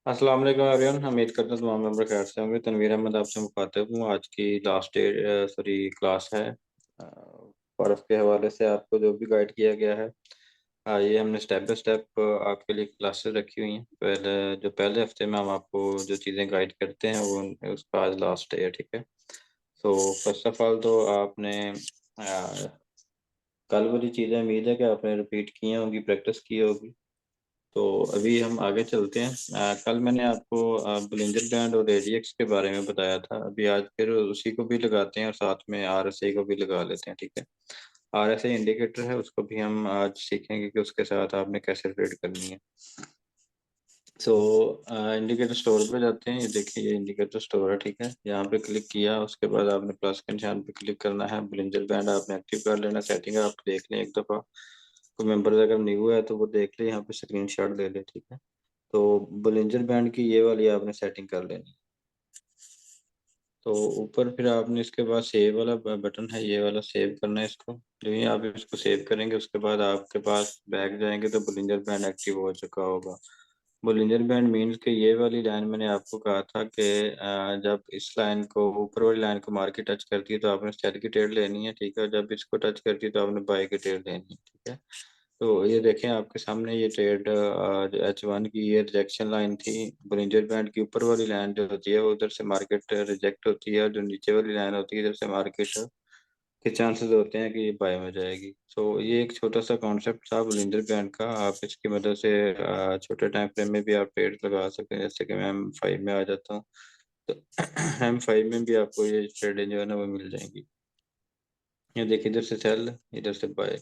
अस्सलाम वालेकुम एवरीवन। उम्मीद करता हूँ तमाम मेंबर खैर से होंगे। तनवीर अहमद आपसे मुखातिब हूँ। आज की लास्ट डे सॉरी क्लास है। फ़र्क के हवाले से आपको जो भी गाइड किया गया है, ये हमने स्टेप बाय स्टेप आपके लिए क्लासेस रखी हुई हैं। पहले हफ्ते में हम आपको जो चीज़ें गाइड करते हैं वो उसका आज लास्ट डे है, ठीक है। सो फर्स्ट ऑफ ऑल तो आपने कल वाली चीज़ें उम्मीद है कि आपने रिपीट की होंगी, प्रैक्टिस की होगी। तो अभी हम आगे चलते हैं। कल मैंने आपको बुलिंजर बैंड और एडीएक्स के बारे में बताया था। अभी आज फिर उसी को भी लगाते हैं और साथ में आरएसआई को भी लगा लेते हैं, ठीक है। आरएसआई इंडिकेटर है, उसको भी हम आज सीखेंगे कि उसके साथ आपने कैसे ट्रेड करनी है। सो इंडिकेटर स्टोर पे जाते हैं। ये देखिए, ये इंडिकेटर स्टोर है, ठीक है। यहाँ पे क्लिक किया, उसके बाद आपने प्लस के निशान पे क्लिक करना है। बुलिंजर बैंड आपने एक्टिव कर लेना। सेटिंग आप देख लें एक दफ़ा। कोई मेंबर अगर न्यू है तो वो देख ले, यहाँ पे स्क्रीनशॉट ले ले, ठीक है। तो बुलिंजर बैंड की ये वाली आपने सेटिंग कर लेनी। तो ऊपर फिर आपने इसके बाद सेव वाला बटन है, ये वाला सेव करना है इसको। जो ही आप इसको सेव करेंगे उसके बाद आपके पास बैक जाएंगे तो बुलिंजर बैंड एक्टिव हो चुका होगा। बुलिंजर बैंड मीन्स कि ये वाली लाइन मैंने आपको कहा था कि जब इस लाइन को, ऊपर वाली लाइन को मार्केट टच करती है तो आपने सेल की ट्रेड लेनी है, ठीक है। जब इसको टच करती है तो आपने बाय की ट्रेड लेनी है, ठीक है। तो ये देखें आपके सामने, ये ट्रेड H1 की ये रिजेक्शन लाइन थी। बुलिंजर बैंड की ऊपर वाली लाइन जो होती है वो उधर से मार्केट रिजेक्ट होती है, और जो नीचे वाली लाइन होती है इधर से मार्केट के चांसेस होते हैं कि ये बाय में जाएगी। सो ये एक छोटा सा कॉन्सेप्ट था बुलिंजर बैंड का। आप इसकी मदद से छोटे टाइम फ्रेम में भी आप ट्रेड लगा सकते हैं। जैसे कि मैं M5 में आ जाता हूँ, तो M5 में भी आपको ये ट्रेडें जो है ना वो मिल जाएंगी। ये देखिए, इधर से सेल, इधर से बाय।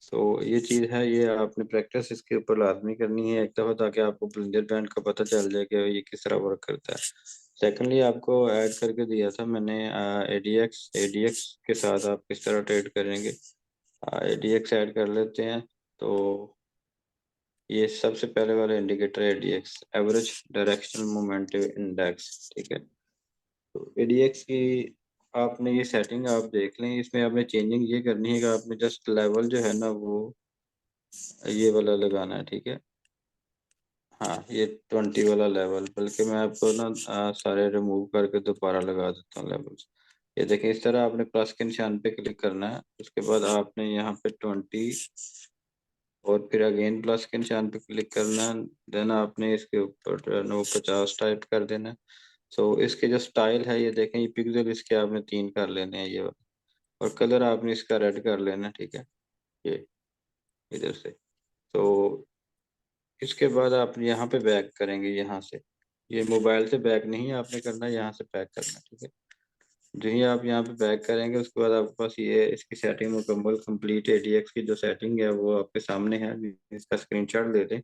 तो ये चीज़ है, ये आपने प्रैक्टिस इसके ऊपर लाजमी करनी है एक दफ़ा, ताकि आपको ब्लिंजर बैंड का पता चल जाए कि ये किस तरह वर्क करता है। सेकंडली आपको ऐड करके दिया था मैंने एडीएक्स। एडीएक्स के साथ आप किस तरह ट्रेड करेंगे, एडीएक्स ऐड कर लेते हैं। तो ये सबसे पहले वाला इंडिकेटर है ADX, average directional momentum index, ठीक है। तो एडीएक्स की आपने ये सेटिंग आप देख लें। इसमें आपने चेंजिंग ये करनी है कि आपने जस्ट लेवल जो है ना वो ये वाला लगाना है, ठीक है। हाँ, ये 20 वाला लेवल, बल्कि मैं आपको ना सारे रिमूव करके दोबारा लगा देता हूँ लेवल्स। ये देखिए, इस तरह आपने प्लस के निशान पे क्लिक करना है। उसके बाद आपने यहाँ पे 20 और फिर अगेन प्लस के निशान पे क्लिक करना है। देन आपने इसके ऊपर जो है ना वो 50 टाइप कर देना है। सो इसके जो स्टाइल है, ये देखें, ये पिक्सल इसके आपने 3 कर लेने हैं ये वाला, और कलर आपने इसका रेड कर लेना है, ठीक है। ये इधर से। तो इसके बाद आप यहाँ पे बैक करेंगे, यहाँ से। ये मोबाइल से बैक नहीं आपने करना, यहाँ से बैक करना, ठीक है। जो ही आप यहाँ पे बैक करेंगे उसके बाद आपके पास ये इसकी सेटिंग मुकम्मल कंप्लीट एडीएक्स की जो सेटिंग है वो आपके सामने है। इसका स्क्रीनशॉट ले लें।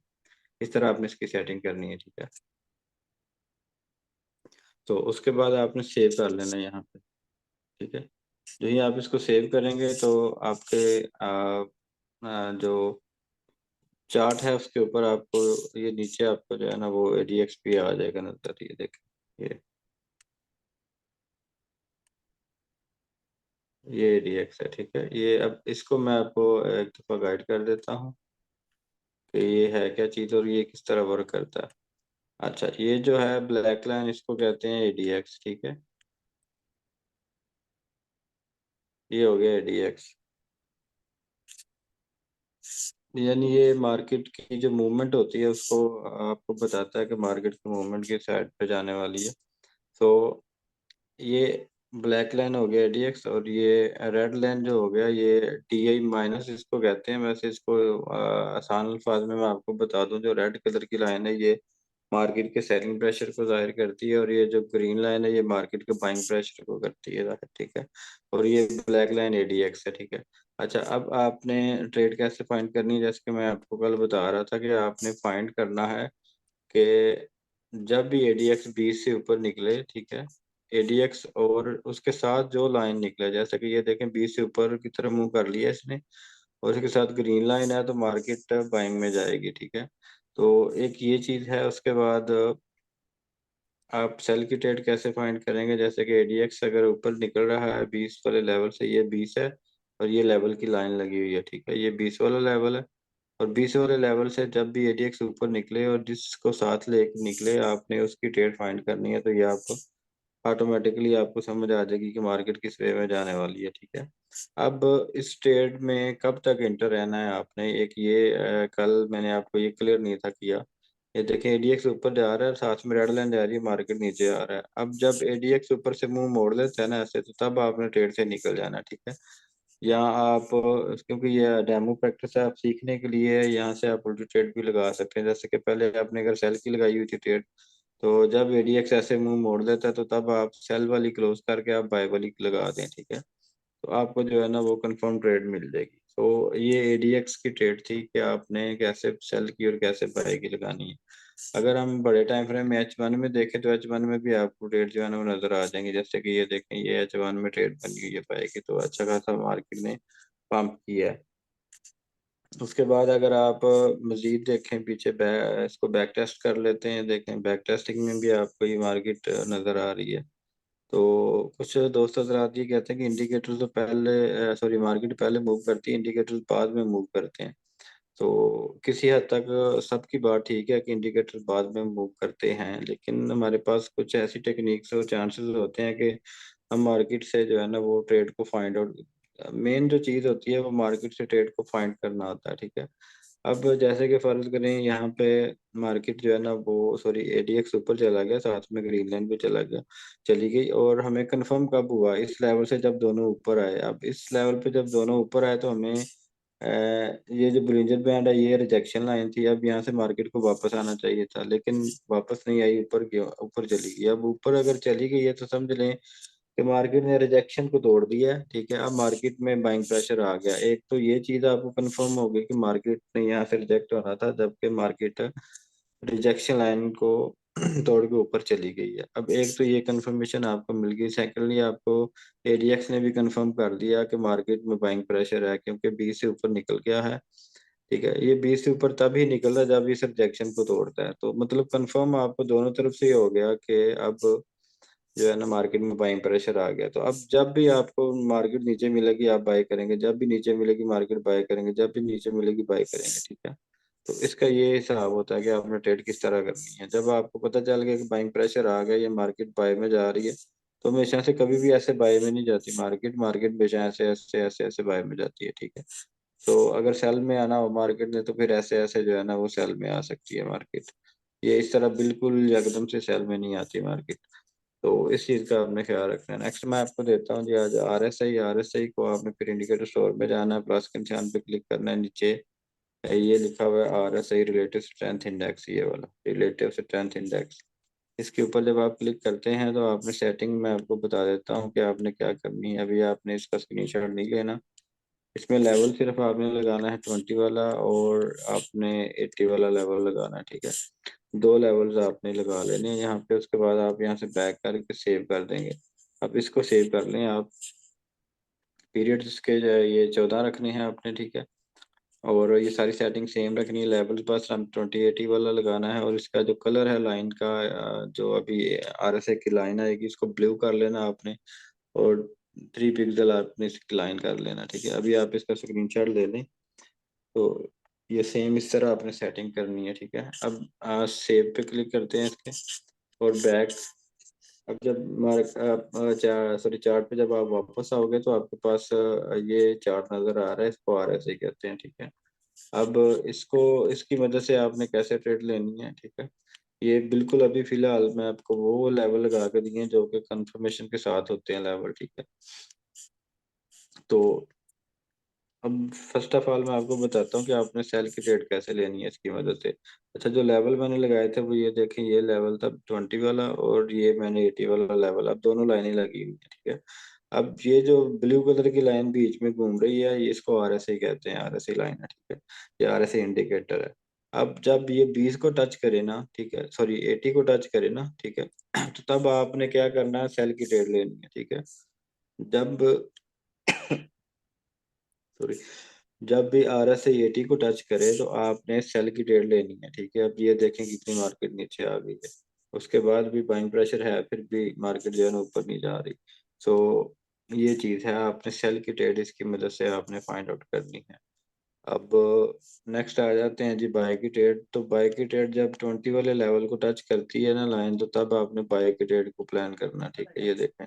इस तरह आपने इसकी सेटिंग करनी है, ठीक है। तो उसके बाद आपने सेव कर लेना है यहाँ पे, ठीक है। जो ही आप इसको सेव करेंगे तो आपके जो चार्ट है उसके ऊपर आपको ये नीचे आपको जो है ना वो एडीएक्स भी आ जाएगा नजर। ये देखें, ये एडीएक्स है, ठीक है। ये अब इसको मैं आपको एक दफ़ा गाइड कर देता हूँ कि ये है क्या चीज़ और ये किस तरह वर्क करता है। अच्छा, ये जो है ब्लैक लाइन, इसको कहते हैं एडीएक्स, ठीक है। ये हो गया एडीएक्स। यानी ये मार्केट की जो मूवमेंट होती है उसको आपको बताता है कि मार्केट की मूवमेंट किस साइड पे जाने वाली है। तो ये ब्लैक लाइन हो गया एडीएक्स, और ये रेड लाइन जो हो गया ये टीआई माइनस इसको कहते हैं। वैसे इसको आसान अल्फाज में मैं आपको बता दूं, जो रेड कलर की लाइन है ये मार्केट के सेलिंग प्रेशर को जाहिर करती है, और ये जो ग्रीन लाइन है ये मार्केट के बाइंग प्रेशर को करती है जाहिर, ठीक है। और ये ब्लैक लाइन एडीएक्स है, ठीक है। अच्छा, अब आपने ट्रेड कैसे फाइंड करनी है, जैसे कि मैं आपको कल बता रहा था कि आपने फाइंड करना है कि जब भी एडीएक्स 20 से ऊपर निकले, ठीक है, एडीएक्स और उसके साथ जो लाइन निकले, जैसे कि ये देखें 20 से ऊपर की तरफ मूव कर लिया इसने, और इसके साथ ग्रीन लाइन है तो मार्केट बाइंग में जाएगी, ठीक है। तो एक ये चीज़ है। उसके बाद आप सेल की ट्रेड कैसे फाइंड करेंगे, जैसे कि एडीएक्स अगर ऊपर निकल रहा है 20 वाले लेवल से, ये 20 है और ये लेवल की लाइन लगी हुई है, ठीक है, ये 20 वाला लेवल है। और 20 वाले लेवल से जब भी एडीएक्स ऊपर निकले और जिसको साथ लेके निकले, आपने उसकी ट्रेड फाइंड करनी है। तो ये आपको ऑटोमेटिकली आपको समझ आ जाएगी कि मार्केट किस वे में जाने वाली है, ठीक है। अब इस ट्रेड में कब तक एंटर रहना है आपने, एक ये कल मैंने आपको ये क्लियर नहीं था किया। ये देखिए एडीएक्स ऊपर जा रहा है, साथ में रेड लाइन जा रही है, मार्केट नीचे आ रहा है। अब जब एडीएक्स ऊपर से मुंह मोड़ लेता है ना ऐसे, तो तब आपने ट्रेड से निकल जाना, ठीक है। यहाँ आप क्योंकि ये डेमो प्रैक्टिस है, आप सीखने के लिए है, यहाँ से आप उल्टी ट्रेड भी लगा सकते हैं। जैसे कि पहले आपने अगर सेल की लगाई हुई थी ट्रेड, तो जब एडीएक्स ऐसे मुंह मोड़ देता है, तो तब आप सेल वाली क्लोज करके आप बाय वाली लगा दें, ठीक है। तो आपको जो है ना वो कंफर्म ट्रेड मिल जाएगी। तो ये एडीएक्स की ट्रेड थी कि आपने कैसे सेल की और कैसे बाय की लगानी है। अगर हम बड़े टाइम फ्रेम में H1 में देखें, तो H1 में भी आपको ट्रेड जो है ना वो नजर आ जाएंगे। जैसे कि ये देखें, ये H1 में ट्रेड बन गई है बाय की, तो अच्छा खासा मार्केट ने पंप किया है। उसके बाद अगर आप मजीद देखें पीछे, इसको बैक टेस्ट कर लेते हैं, देखें बैक टेस्टिंग में भी आपको ये मार्केट नज़र आ रही है। तो कुछ दोस्त हजरात ये कहते हैं कि इंडिकेटर तो पहले, सॉरी, मार्केट पहले मूव करती है, इंडिकेटर बाद में मूव करते हैं। तो किसी हद तक सबकी बात ठीक है कि इंडिकेटर बाद में मूव करते हैं, लेकिन हमारे पास कुछ ऐसी टेक्निक्स और चांसेस होते हैं कि हम मार्केट से जो है ना वो ट्रेड को फाइंड आउट, मेन जो चीज़ होती है वो मार्केट से ट्रेड को फाइंड करना होता है, ठीक है। अब जैसे कि फर्ज करें यहाँ पे मार्केट जो है ना वो, सॉरी, एडीएक्स ऊपर चला गया, साथ में ग्रीन लाइन भी चली गई, और हमें कंफर्म कब हुआ, इस लेवल से जब दोनों ऊपर आए। अब इस लेवल पे जब दोनों ऊपर आए, तो हमें ये जो ब्रिंजल बैंड है ये रिजेक्शन लाइन थी। अब यहाँ से मार्केट को वापस आना चाहिए था, लेकिन वापस नहीं आई, ऊपर गया, ऊपर चली गई। अब ऊपर अगर चली गई है तो समझ लें कि मार्केट ने रिजेक्शन को तोड़ दिया है, ठीक है। अब मार्केट में बाइंग प्रेशर आ गया। एक तो ये चीज आपको कंफर्म हो गई कि मार्केट ने यहाँ से रिजेक्ट होना था, जबकि मार्केट रिजेक्शन लाइन को तोड़ के ऊपर चली गई है। अब एक तो ये कंफर्मेशन आपको मिल गई, सेकेंडली आपको एडीएक्स ने भी कंफर्म कर दिया कि मार्केट में बाइंग प्रेशर है, क्योंकि 20 से ऊपर निकल गया है, ठीक है। ये 20 से ऊपर तब ही निकलता है जब इस रिजेक्शन को तोड़ता है। तो मतलब कंफर्म आपको दोनों तरफ से ही हो गया कि अब जो है ना मार्केट में बाइंग प्रेशर आ गया। तो अब जब भी आपको मार्केट नीचे मिलेगी आप बाय करेंगे, जब भी नीचे मिलेगी मार्केट बाय करेंगे, जब भी नीचे मिलेगी बाय करेंगे, ठीक है। तो इसका ये हिसाब होता है कि आपने ट्रेड किस तरह करनी है। जब आपको पता चल गया कि बाइंग प्रेशर आ गया, ये मार्केट बाय में जा रही है, तो हमेशा से कभी भी ऐसे बाय में नहीं जाती मार्केट, मार्केट हमेशा ऐसे ऐसे ऐसे ऐसे बाय में जाती है, ठीक है। तो अगर सेल में आना हो मार्केट ने, तो फिर ऐसे ऐसे जो है ना वो सेल में आ सकती है मार्केट। ये इस तरह बिल्कुल एकदम से सेल में नहीं आती मार्केट। तो इस चीज़ का आपने ख्याल रखना है। नेक्स्ट मैं आपको देता हूँ जी आज आरएसआई को आपने फिर इंडिकेटर स्टोर में जाना है, प्लस के निशान पे क्लिक करना है, नीचे ये लिखा हुआ है आरएसआई रिलेटिव स्ट्रेंथ इंडेक्स, ये वाला रिलेटिव स्ट्रेंथ इंडेक्स। इसके ऊपर जब आप क्लिक करते हैं, तो आपने सेटिंग में आपको बता देता हूँ कि आपने क्या करनी है। अभी आपने इसका स्क्रीनशॉट नहीं लेना, इसमें लेवल सिर्फ आपने लगाना है 20 वाला, और आपने 80 वाला लेवल लगाना है, ठीक है। दो लेवल्स आपने लगा लेने हैं यहाँ पे। उसके बाद आप यहाँ से बैक करके सेव कर देंगे। अब इसको सेव कर लें आप। पीरियड्स के जो है ये 14 रखने हैं आपने, ठीक है। और ये सारी सेटिंग सेम रखनी है। लेवल्स बस हम 2080 वाला लगाना है, और इसका जो कलर है लाइन का, जो अभी आरएसए की लाइन आएगी, इसको ब्लू कर लेना आपने, और 3 पिक्सल आपने इसकी लाइन कर लेना, ठीक है। अभी आप इसका स्क्रीनशॉट ले लें। तो ये सेम इस तरह आपने सेटिंग करनी है, ठीक है। अब सेव पे क्लिक करते हैं इसके, और बैक। अब जब सॉरी, चार्ट पे जब आप वापस आओगे, तो आपके पास ये चार्ट नजर आ रहा है, इसको RSI कहते हैं, ठीक है। अब इसको, इसकी मदद से आपने कैसे ट्रेड लेनी है, ठीक है। ये बिल्कुल अभी फिलहाल मैं आपको वो लेवल लगा के दिए हैं जो कि कंफर्मेशन के साथ होते हैं लेवल, ठीक है। तो अब फर्स्ट ऑफ ऑल मैं आपको बताता हूँ कि आपने सेल की ट्रेड कैसे लेनी है इसकी मदद से। अच्छा, जो लेवल मैंने लगाए थे वो ये देखें, ये लेवल था 20 वाला, और ये मैंने 80 वाला लेवल। अब दोनों लाइनें लगी हुई है, ठीक है। अब ये जो ब्लू कलर की लाइन बीच में घूम रही है, ये इसको RSI कहते हैं, RSI लाइन है, ठीक है। ये RSI इंडिकेटर है। अब जब ये 20 को टच करे ना, ठीक है, सॉरी 80 को टच करे ना, ठीक है, तो तब आपने क्या करना है, सेल की ट्रेड लेनी है, ठीक है। जब सॉरी, जब भी RSI 80 को टच करे, तो आपने सेल की ट्रेड लेनी है, ठीक है। अब ये देखें कितनी मार्केट नीचे आ गई है, उसके बाद भी बाइंग प्रेशर है, फिर भी मार्केट जो है ना ऊपर नहीं जा रही। सो ये चीज़ है, आपने सेल की ट्रेड इसकी मदद से आपने फाइंड आउट करनी है। अब नेक्स्ट आ जाते हैं जी बाय की ट्रेड। तो बाय की ट्रेड जब 20 वाले लेवल को टच करती है ना लाइन, तो तब आपने बाय की ट्रेड को प्लान करना, ठीक है। ये देखें,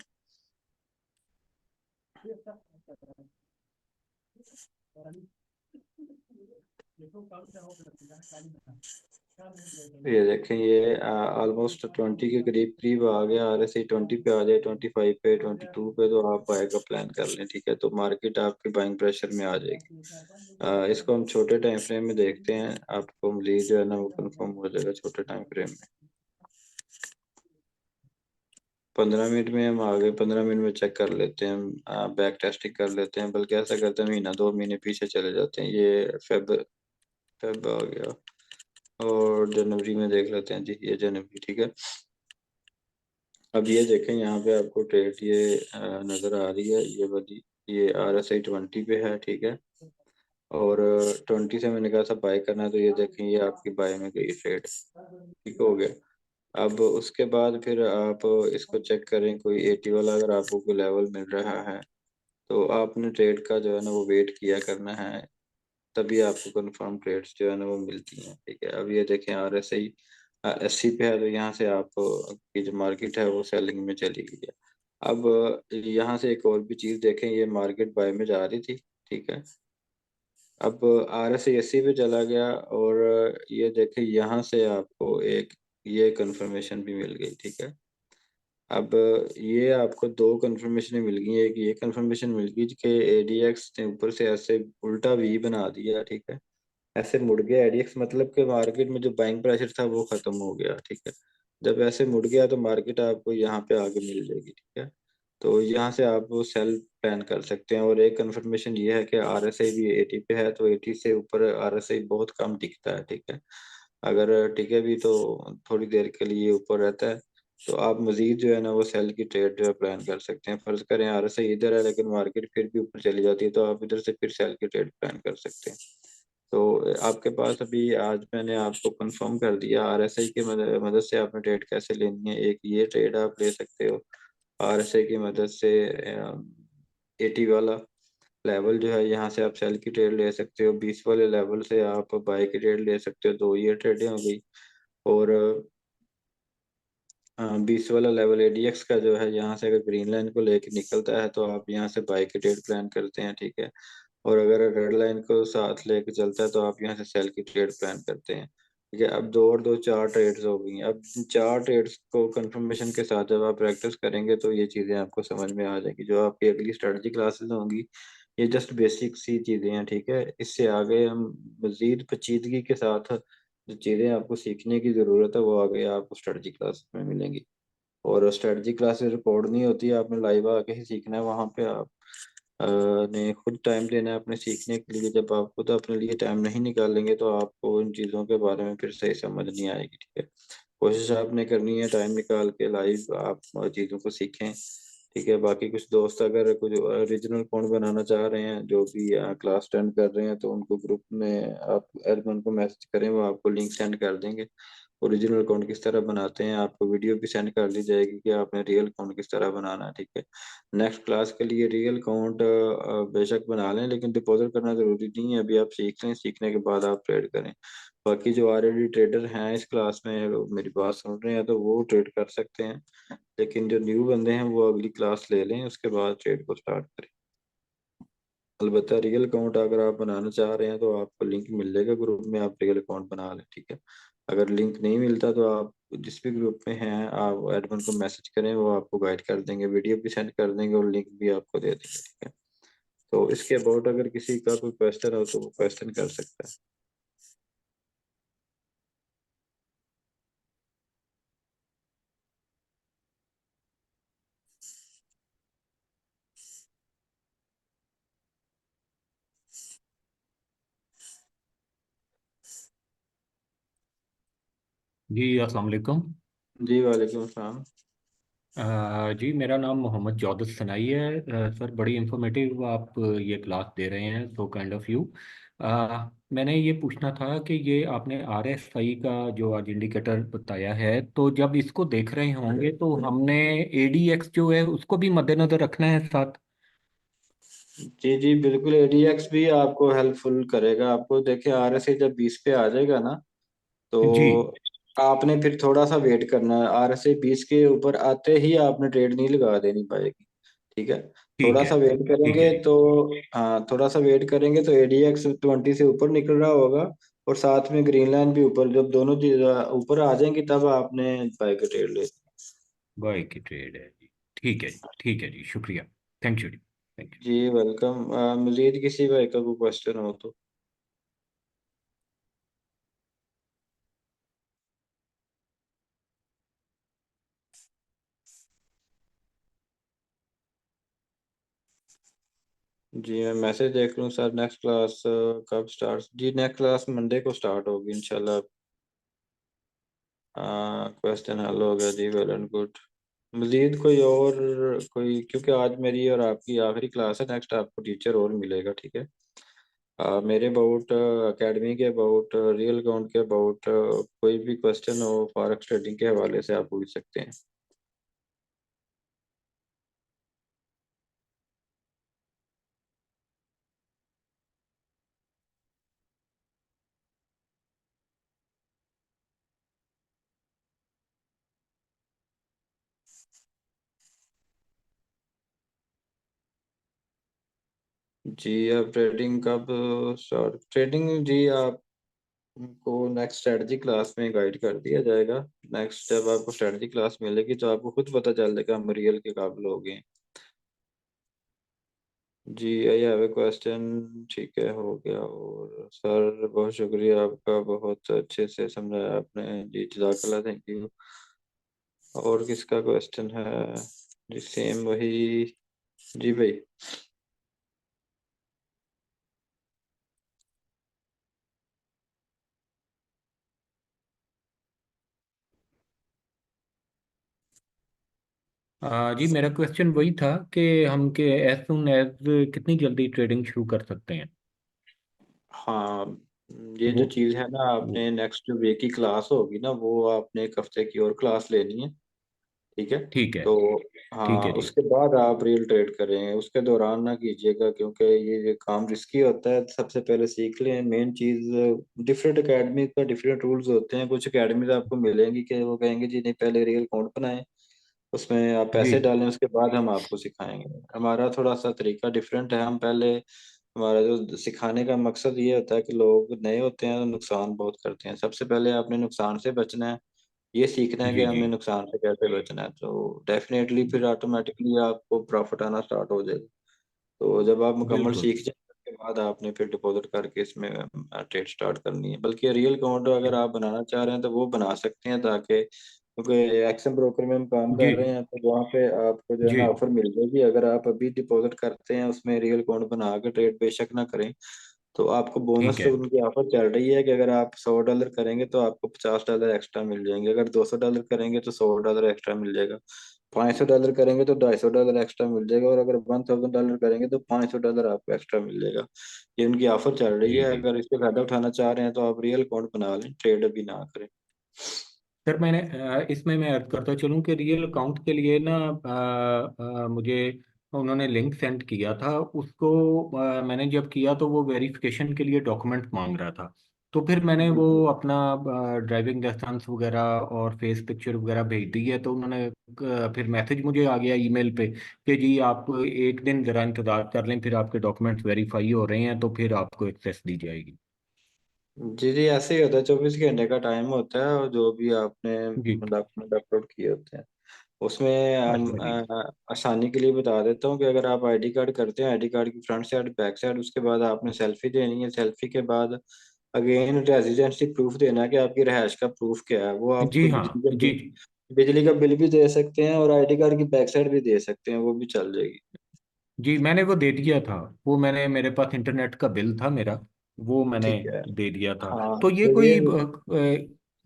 ये देखें, ये ऑलमोस्ट 20 के करीब करीब आ गया। RSI 20 पे आ जाए, 25 पे, 22 पे, तो आप बाय का प्लान कर लें, ठीक है। तो मार्केट आपकी बाइंग प्रेशर में आ जाएगी। इसको हम छोटे टाइम फ्रेम में देखते हैं, आपको मजीद जो है ना वो कंफर्म हो जाएगा छोटे टाइम फ्रेम में। 15 मिनट में हम आगे 15 मिनट में चेक कर लेते हैं, बैक टेस्टिंग कर लेते हैं, बल्कि ऐसा करते हैं महीना 2 महीने पीछे चले जाते हैं। ये फेब फेब आ गया, और जनवरी में देख लेते हैं जी, ये जनवरी, ठीक है। अब ये देखें, यहाँ पे आपको ट्रेड ये नज़र आ रही है, ये वाली, ये RSI 20 पे है, ठीक है। और 20 से मैंने कहा था बाय करना है, तो ये देखें, ये आपकी बाय में गई ट्रेड, ठीक हो गया। अब उसके बाद फिर आप इसको चेक करें, कोई 80 वाला अगर आपको कोई लेवल मिल रहा है, तो आपने ट्रेड का जो है ना वो वेट किया करना है, तभी आपको कंफर्म ट्रेड्स जो है ना वो मिलती हैं, ठीक है। अब ये देखें, RSI 80 पे है, तो यहाँ से आप की जो मार्केट है वो सेलिंग में चली गई है। अब यहाँ से एक और भी चीज़ देखें, ये मार्केट बाय में जा रही थी, ठीक है। अब RSI 80 पे चला गया, और ये देखें, यहाँ से आपको एक ये कंफर्मेशन भी मिल गई, ठीक है। अब ये आपको दो कंफर्मेशन मिल गई, एक ये कंफर्मेशन मिल गई कि ADX ने ऊपर से ऐसे उल्टा वी बना दिया, ठीक है। ऐसे मुड़ गया ADX, मतलब कि मार्केट में जो बाइंग प्रेशर था वो खत्म हो गया, ठीक है। जब ऐसे मुड़ गया तो मार्केट आपको यहाँ पे आगे मिल जाएगी, ठीक है। तो यहाँ से आप वो सेल प्लान कर सकते हैं। और एक कंफर्मेशन ये है कि RSI भी 80 पे है, तो 80 से ऊपर RSI बहुत कम टिकता है, ठीक है। अगर टिके भी तो थोड़ी देर के लिए ऊपर रहता है, तो आप मजीद जो है ना वो सेल की ट्रेड जो है प्लान कर सकते हैं। फर्ज करें RSI इधर है, लेकिन मार्केट फिर भी ऊपर चली जाती है, तो आप इधर से फिर सेल की ट्रेड प्लान कर सकते हैं। तो आपके पास अभी आज मैंने आपको कंफर्म कर दिया RSI की मदद से आपने ट्रेड कैसे लेनी है। एक ये ट्रेड आप ले सकते हो RSI की मदद से, 80 वाला लेवल जो है यहाँ से आप सेल की ट्रेड ले सकते हो, 20 वाले लेवल से आप बाय की ट्रेड ले सकते हो। दो ये ट्रेडें हो गई। और 20 वाला लेवल ADX का जो है, यहाँ से अगर ग्रीन लाइन को लेके निकलता है तो आप यहाँ से बाय की ट्रेड प्लान करते हैं, ठीक है। और अगर रेड लाइन को साथ लेके चलता है तो आप यहाँ से सेल की ट्रेड प्लान करते हैं, ठीक है। अब दो और दो चार ट्रेड्स हो गई। अब इन चार ट्रेड्स को कंफर्मेशन के साथ जब आप प्रैक्टिस करेंगे तो ये चीज़ें आपको समझ में आ जाएंगी। जो आपकी अगली स्ट्रेटजी क्लासेस होंगी, ये जस्ट बेसिक सी चीज़ें हैं, ठीक है। इससे आगे हम मजीद पेचीदगी के साथ जो चीज़ें आपको सीखने की ज़रूरत है, वो आगे आपको स्ट्रेटजी क्लास में मिलेंगी। और स्ट्रेटजी क्लासेस रिकॉर्ड नहीं होती है, आपने लाइव आके ही सीखना है। वहाँ पे आप ने खुद टाइम देना है अपने सीखने के लिए। जब आप खुद अपने लिए टाइम नहीं निकालेंगे तो आपको इन चीज़ों के बारे में फिर सही समझ नहीं आएगी, ठीक है। कोशिश आपने करनी है टाइम निकाल के लाइव आप चीज़ों को सीखें, ठीक है। बाकी कुछ दोस्त अगर कुछ ओरिजिनल अकाउंट बनाना चाह रहे हैं, जो भी क्लास अटेंड कर रहे हैं, तो उनको ग्रुप में आप एडमिन को मैसेज करें, वो आपको लिंक सेंड कर देंगे। ओरिजिनल अकाउंट किस तरह बनाते हैं, आपको वीडियो भी सेंड कर दी जाएगी कि आपने रियल अकाउंट किस तरह बनाना है, ठीक है। नेक्स्ट क्लास के लिए रियल अकाउंट बेशक बना लें, लेकिन डिपॉजिट करना ज़रूरी नहीं है। अभी आप सीख लें, सीखने के बाद आप ट्रेड करें। बाकी जो ऑलरेडी ट्रेडर हैं इस क्लास में, वो मेरी बात सुन रहे हैं, तो वो ट्रेड कर सकते हैं। लेकिन जो न्यू बंदे हैं वो अगली क्लास ले लें, उसके बाद ट्रेड को स्टार्ट करें। अलबत्ता रियल अकाउंट अगर आप बनाना चाह रहे हैं तो आपको लिंक मिल जाएगा ग्रुप में, आप रियल अकाउंट बना लें, ठीक है। अगर लिंक नहीं मिलता तो आप जिस भी ग्रुप में हैं, आप एडमिन को मैसेज करें, वो आपको गाइड कर देंगे, वीडियो भी सेंड कर देंगे और लिंक भी आपको दे देंगे, ठीक है। तो इसके अबाउट अगर किसी का कोई क्वेश्चन हो तो वो क्वेश्चन कर सकता है। जी अस्सलाम वालेकुम। जी वालेकुम अस्सलाम। जी मेरा नाम मोहम्मद जौदत सनाई है। सर बड़ी इंफॉर्मेटिव आप ये क्लास दे रहे हैं, सो काइंड ऑफ यू। मैंने ये पूछना था कि ये आपने RSI का जो आज इंडिकेटर बताया है, तो जब इसको देख रहे होंगे तो हमने ADX जो है उसको भी मद्देनजर रखना है साथ। जी जी बिल्कुल, एडीएक्स भी आपको हेल्पफुल करेगा। आपको देखिए आरएसए जब 20 पे आ जाएगा ना, तो जी। आपने फिर थोड़ा सा वेट करना है। आरएसए 20 के ऊपर आते ही आपने ट्रेड नहीं लगा देनी पाएगी। ठीक है, ठीक थोड़ा है। सा वेट ठीक है करेंगे जी। तो, हाँ थोड़ा सा वेट करेंगे तो एडीएक्स 20 से ऊपर निकल रहा होगा, और साथ में ग्रीन लाइन भी ऊपर। जब दोनों चीज ऊपर आ जाएंगी तब आपने बाय का ट्रेड ले। बाय की ट्रेड है जी। ठीक है जी। ठीक है जी, शुक्रिया। थैंक यू जी। Thank you. जी वेलकम। मजीद किसी भाई का कोई क्वेश्चन हो तो। जी मैं मैसेज देख लूँ सर। नेक्स्ट क्लास कब स्टार्ट? जी नेक्स्ट क्लास मंडे को स्टार्ट होगी इंशाल्लाह। क्वेश्चन हल हो गया जी, वेल एंड गुड। मजीद कोई और, कोई, क्योंकि आज मेरी और आपकी आखिरी क्लास है, नेक्स्ट आपको टीचर और मिलेगा, ठीक है। मेरे अबाउट एकेडमी के अबाउट, रियल अकाउंट के अबाउट, कोई भी क्वेश्चन हो फॉरेक्स ट्रेडिंग के हवाले से आप पूछ सकते हैं। जी आप ट्रेडिंग कब स्टार्ट? ट्रेडिंग जी आपको नेक्स्ट स्ट्रेटजी क्लास में गाइड कर दिया जाएगा। नेक्स्ट जब आपको स्ट्रेटजी क्लास मिलेगी तो आपको खुद पता चल जाएगा हम रियल के काबिल हो गए हैं। जी आई हैव ए क्वेश्चन। ठीक है, हो गया। और सर बहुत शुक्रिया आपका, बहुत अच्छे से समझाया आपने जी, जज़ाकल्लाह, थैंक यू। और किसका क्वेश्चन है? जी सेम वही। जी भाई। जी मेरा क्वेश्चन वही था कि हम के एज सुन एज कितनी जल्दी ट्रेडिंग शुरू कर सकते हैं। हाँ, ये वो जो चीज़ है ना, वो आपने नेक्स्ट जो वे की क्लास होगी ना, वो आपने एक हफ्ते की और क्लास लेनी है। ठीक है। ठीक है। तो ठीक हाँ, है जी। उसके बाद आप रियल ट्रेड करें, उसके दौरान ना कीजिएगा, क्योंकि ये काम रिस्की होता है। सबसे पहले सीख लें मेन चीज़। डिफरेंट एकेडमी का डिफरेंट रूल्स होते हैं। कुछ एकेडमीज आपको मिलेंगी कि वो कहेंगे जी नहीं, पहले रियल अकाउंट बनाएं, उसमें आप जी पैसे डालें, उसके बाद हम आपको सिखाएंगे। हमारा थोड़ा सा तरीका डिफरेंट है। हम पहले, हमारा जो सिखाने का मकसद ये होता है कि लोग नए होते हैं तो नुकसान बहुत करते हैं। सबसे पहले आपने नुकसान से बचना है, ये सीखना है कि जी जी। हमें नुकसान से कैसे बचना है, तो डेफिनेटली फिर ऑटोमेटिकली आपको प्रॉफिट आना स्टार्ट हो जाएगा। तो जब आप मुकम्मल बिल्कुल। सीख जाए, उसके बाद आपने फिर डिपॉजिट करके इसमें ट्रेड स्टार्ट करनी है। बल्कि रियल अकाउंट अगर आप बनाना चाह रहे हैं तो वो बना सकते हैं, ताकि, क्योंकि एक्सएम ब्रोकर में हम काम जी कर रहे हैं तो वहाँ पे आपको जो है जी। ना ऑफर मिल जाएगी। अगर आप अभी डिपॉजिट करते हैं उसमें, रियल अकाउंट बना के, ट्रेड बेशक ना करें, तो आपको ठीक बोनस है। उनकी ऑफर चल रही है कि अगर आप $100 करेंगे तो आपको $50 एक्स्ट्रा मिल जाएंगे। अगर $200 करेंगे तो $100 एक्स्ट्रा मिल जाएगा। $500 करेंगे तो $250 एक्स्ट्रा मिल जाएगा। और अगर $1000 करेंगे तो $500 आपको एक्स्ट्रा मिल जाएगा। ये उनकी ऑफर चल रही जी है। जी। अगर इससे फायदा उठाना चाह रहे हैं तो आप रियल अकाउंट बना लें, ट्रेड अभी ना करें। सर मैंने इसमें मैं ऐड करता चलूँ कि रियल अकाउंट के लिए ना मुझे उन्होंने लिंक सेंड किया था उसको। मैंने जब किया तो वो वेरिफिकेशन के लिए डॉक्यूमेंट मांग रहा था। तो फिर मैंने वो हम्म। अपना ड्राइविंग लाइसेंस वगैरह और फेस पिक्चर वगैरह भेज दी है। तो उन्होंने फिर मैसेज मुझे आ गया ईमेल पे कि जी आप एक दिन ज़रा इंतज़ार कर लें, फिर आपके डॉक्यूमेंट्स वेरीफाई हो रहे हैं तो फिर आपको एक्सेस दी जाएगी। जी जी, ऐसे ही होता है। 24 घंटे का टाइम होता है, और जो भी आपने जी। डॉक्यूमेंट अपलोड किए होते हैं उसमें हम, अच्छा जी। आसानी के लिए बता देता हूँ कि अगर आप आईडी कार्ड करते हैं, आईडी कार्ड की फ्रंट साइड बैक साइड, उसके बाद आपने सेल्फी देनी है। सेल्फी के बाद अगेन रेजिडेंसी प्रूफ देना है कि आपकी रहायश का प्रूफ क्या है। वो आप जी कोई हाँ। जी जी। बिजली का बिल भी दे सकते हैं, और आईडी कार्ड की बैक साइड भी दे सकते हैं, वो भी चल जाएगी। जी मैंने वो दे दिया था। वो मैंने, मेरे पास इंटरनेट का बिल था मेरा, वो मैंने ठीक है। दे दिया था। हाँ तो ये तो ये, कोई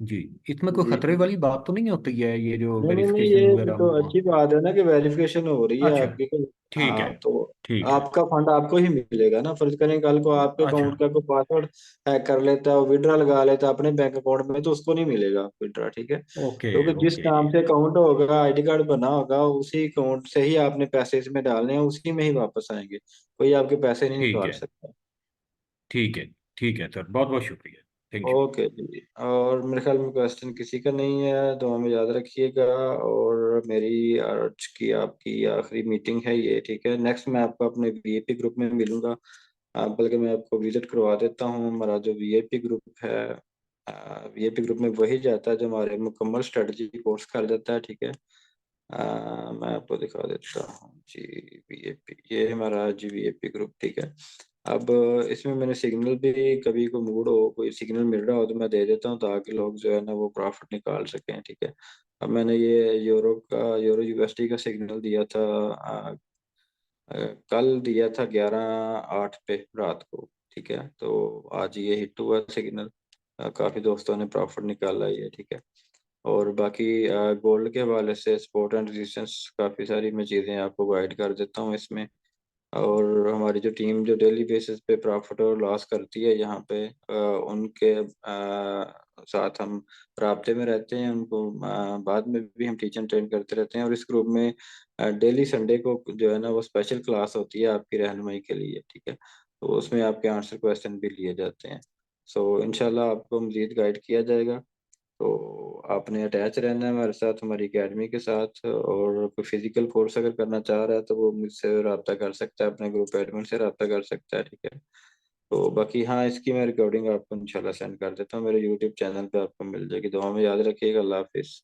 जी, इसमें कोई जी खतरे जी। वाली बात तो नहीं होती है, ये जो नहीं नहीं नहीं, वेरिफिकेशन ये वगैरह तो हुआ? अच्छी बात है ना कि वेरिफिकेशन हो रही है अच्छा, आपकी को। ठीक है। हाँ तो ठीक है। आपका फंड आपको ही मिलेगा ना। फर्ज करें कल को आपके अच्छा। अकाउंट का कोई पासवर्ड हैक कर लेता है और विड्रा लगा लेता है अपने बैंक अकाउंट में, तो उसको नहीं मिलेगा विड्रा, ठीक है। ओके। क्योंकि जिस ओके जी। नाम से अकाउंट होगा, आईडी कार्ड बना होगा, उसी अकाउंट से ही आपने पैसे इसमें डालने हैं, उसी में ही वापस आएंगे, कोई आपके पैसे नहीं ठीक निकाल है। सकता। ठीक है। ठीक है सर, बहुत बहुत शुक्रिया। Thank you. ओके जी। और मेरे ख्याल में क्वेश्चन किसी का नहीं है, तो हमें याद रखिएगा। और मेरी आज की आपकी आखिरी मीटिंग है ये, ठीक है। नेक्स्ट मैं आपको अपने वीआईपी ग्रुप में मिलूंगा। बल्कि मैं आपको विजिट करवा देता हूँ। हमारा जो वीआईपी ग्रुप है, वीआईपी ग्रुप में वही जाता है जो हमारे मुकम्मल स्ट्रेटजी कोर्स कर देता है, ठीक है। मैं आपको दिखा देता हूँ जी। वीएपी, ये हमारा जी वीएपी ग्रुप, ठीक है। अब इसमें मैंने सिग्नल भी, कभी को मूड हो, कोई सिग्नल मिल रहा हो तो मैं दे देता हूँ, ताकि लोग जो है ना वो प्रॉफिट निकाल सकें, ठीक है। अब मैंने ये यूरो यूएसडी का सिग्नल दिया था, अ, कल दिया था 11/8 पे रात को, ठीक है। तो आज ये हिट हुआ सिग्नल, काफी दोस्तों ने प्रॉफिट निकाला है ये, ठीक है। और बाकी गोल्ड के हवाले से सपोर्ट एंड रेजिस्टेंस काफ़ी सारी मैं चीज़ें आपको गाइड कर देता हूँ इसमें। और हमारी जो टीम जो डेली बेसिस पे प्रॉफिट और लॉस करती है यहाँ पे, उनके साथ हम राब्ते में रहते हैं। उनको बाद में भी हम टीच एंड ट्रेन करते रहते हैं। और इस ग्रुप में डेली संडे को जो है ना वो स्पेशल क्लास होती है आपकी रहनुमाई के लिए, ठीक है। तो उसमें आपके आंसर क्वेश्चन भी लिए जाते हैं। सो इंशाल्लाह आपको मज़ीद गाइड किया जाएगा। तो आपने अटैच रहना है हमारे साथ, हमारी एकेडमी के साथ। और कोई फिजिकल कोर्स अगर करना चाह रहा है तो वो मुझसे रब्ता कर सकता है, अपने ग्रुप एडमिन से रब्ता कर सकता है, ठीक है। तो बाकी हाँ, इसकी मैं रिकॉर्डिंग आपको इंशाल्लाह सेंड कर देता हूँ, मेरे यूट्यूब चैनल पे आपको मिल जाएगी। दुआ में याद रखिएगा। अल्लाह हाफिज़।